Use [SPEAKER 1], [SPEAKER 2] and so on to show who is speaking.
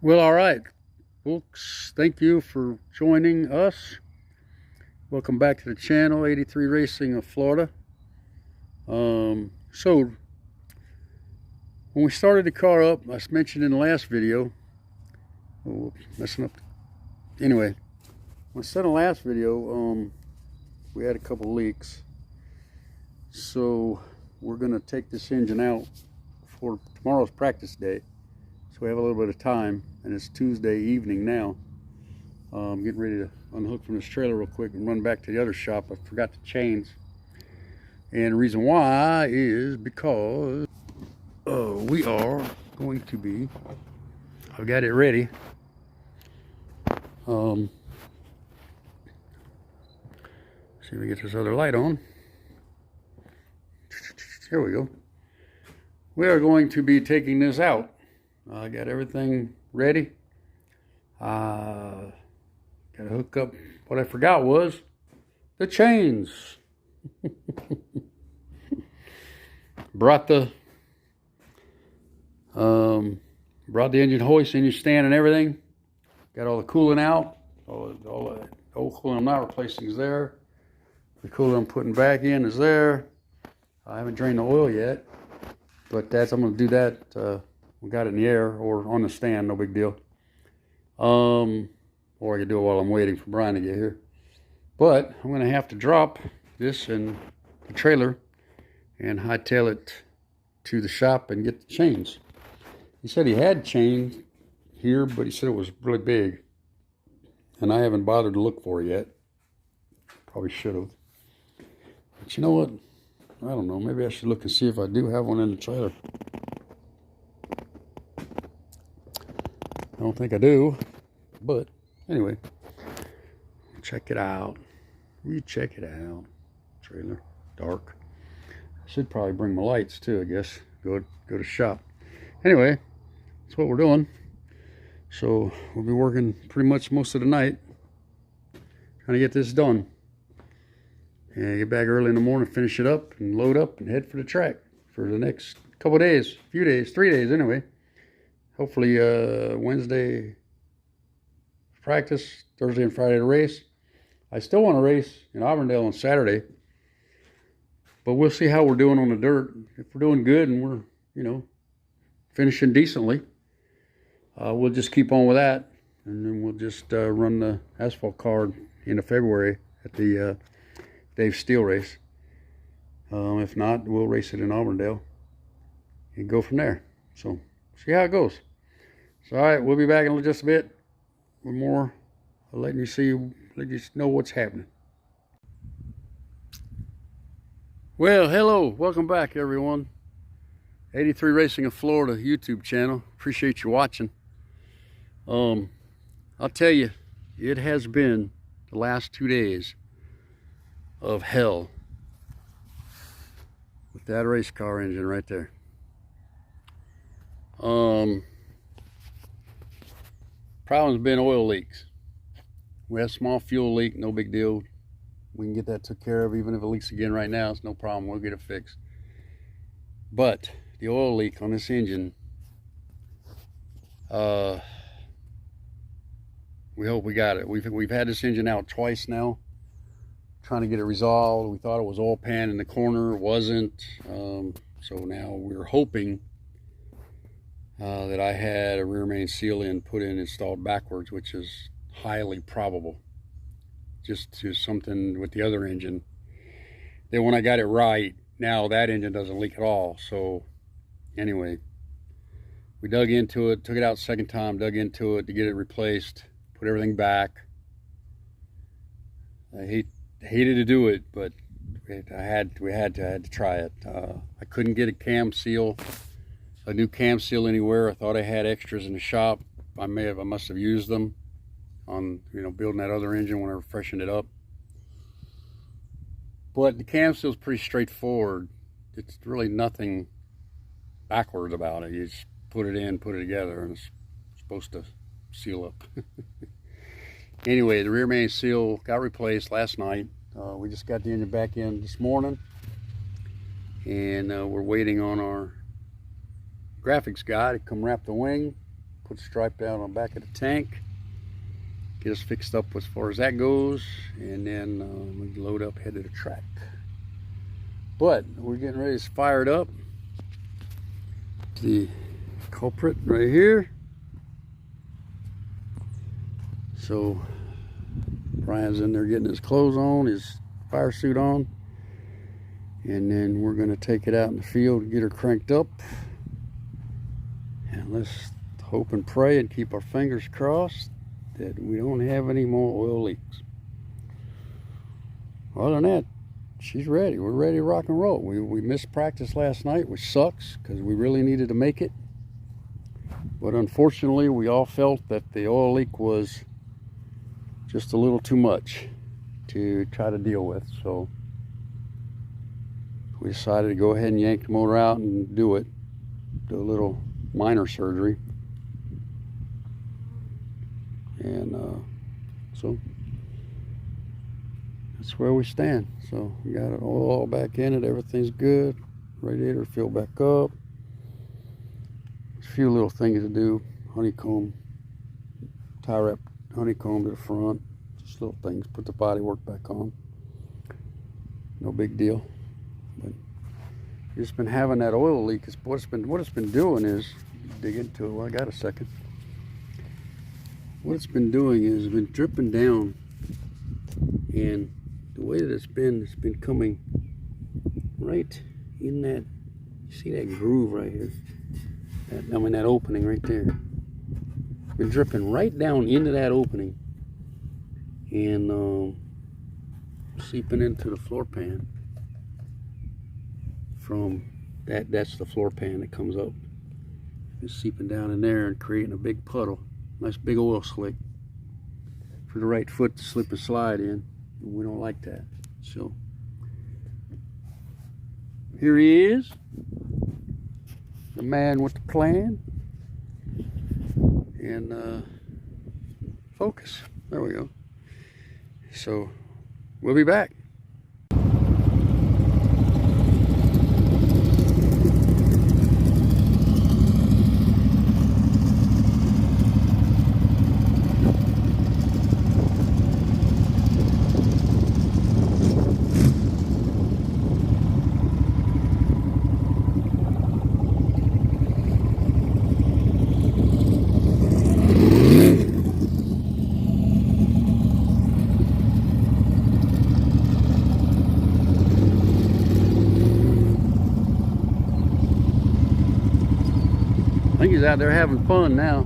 [SPEAKER 1] Well, all right, folks, thank you for joining us. Welcome back to the channel, 83 Racing of Florida. So, when we started the car up, I mentioned in the last video, messing up. Anyway, when I said in the last video, we had a couple leaks. So, we're going to take this engine out for tomorrow's practice day. So we have a little bit of time, and it's Tuesday evening now. I'm getting ready to unhook from this trailer real quick and run back to the other shop. I forgot the chains. And the reason why is because we are going to be, I've got it ready. See if we get this other light on. Here we go. We are going to be taking this out. I got everything ready. Got to hook up. What I forgot was the chains. Brought the engine hoist, engine stand, and everything. Got all the coolant out. All the old coolant I'm not replacing is there. The coolant I'm putting back in is there. I haven't drained the oil yet, but I'm going to do that. We got it in the air or on the stand, no big deal. Or I could do it while I'm waiting for Brian to get here. But I'm going to have to drop this in the trailer and hightail it to the shop and get the chains. He said he had chains here, but he said it was really big. And I haven't bothered to look for it yet. Probably should have. But you know what? I don't know. Maybe I should look and see if I do have one in the trailer. I don't think I do, but anyway, check it out. You check it out. Trailer, dark. I should probably bring my lights too, I guess. Go to shop. Anyway, that's what we're doing. So we'll be working pretty much most of the night trying to get this done. And get back early in the morning, finish it up, and load up and head for the track for the next couple days, few days, 3 days anyway. Hopefully Wednesday practice, Thursday and Friday to race. I still want to race in Auburndale on Saturday, but we'll see how we're doing on the dirt. If we're doing good and we're, finishing decently, we'll just keep on with that, and then we'll just run the asphalt car into February at the Dave Steele race. If not, we'll race it in Auburndale and go from there. So see how it goes. So, all right, we'll be back in just a bit with more. I'll let you know what's happening. Well, hello, welcome back, everyone. 83 Racing of Florida YouTube channel. Appreciate you watching. I'll tell you, it has been the last 2 days of hell with that race car engine right there. Problem's been oil leaks. We have a small fuel leak, no big deal. We can get that took care of. Even if it leaks again right now, it's no problem. We'll get it fixed. But the oil leak on this engine, we hope we got it. We've had this engine out twice now, trying to get it resolved. We thought it was oil pan in the corner. It wasn't. So now we're hoping that I had a rear main seal installed backwards, which is highly probable. Just to something with the other engine. Then when I got it right, now that engine doesn't leak at all. So anyway, we dug into it, took it out the second time, dug into it to get it replaced, put everything back. I hated to do it, but I had to try it. I couldn't get a new cam seal anywhere. I thought I had extras in the shop. I must have used them on building that other engine when I freshened it up. But the cam seal's pretty straightforward. It's really nothing backwards about it. You just put it in, put it together, and it's supposed to seal up. Anyway, the rear main seal got replaced last night. We just got the engine back in this morning, and we're waiting on our graphics guy to come wrap the wing put stripe down on the back of the tank, get us fixed up as far as that goes, and then we load up, head to the track. But we're getting ready to fire it up. The culprit right here. So Brian's in there getting his clothes on, his fire suit on, and then we're going to take it out in the field and get her cranked up. And let's hope and pray and keep our fingers crossed that we don't have any more oil leaks. Other than that, she's ready. We're ready to rock and roll. We missed practice last night, which sucks because we really needed to make it. But unfortunately, we all felt that the oil leak was just a little too much to try to deal with. So we decided to go ahead and yank the motor out and do a little minor surgery. And so that's where we stand. So we got it all back in it. Everything's good. Radiator filled back up. There's a few little things to do. Honeycomb, tie wrap honeycomb to the front. Just little things. Put the bodywork back on. No big deal. But just been having that oil leak. What it's been doing is, dig into it. Well, I got a second. What it's been doing is it's been dripping down, and the way that it's been coming right in that, you see that groove right here? That opening right there. It's been dripping right down into that opening and seeping into the floor pan. From that's the floor pan that comes up. It's seeping down in there and creating a big puddle. Nice big oil slick for the right foot to slip and slide in. We don't like that. So here he is, the man with the plan. And focus. There we go. So we'll be back. I think he's out there having fun now.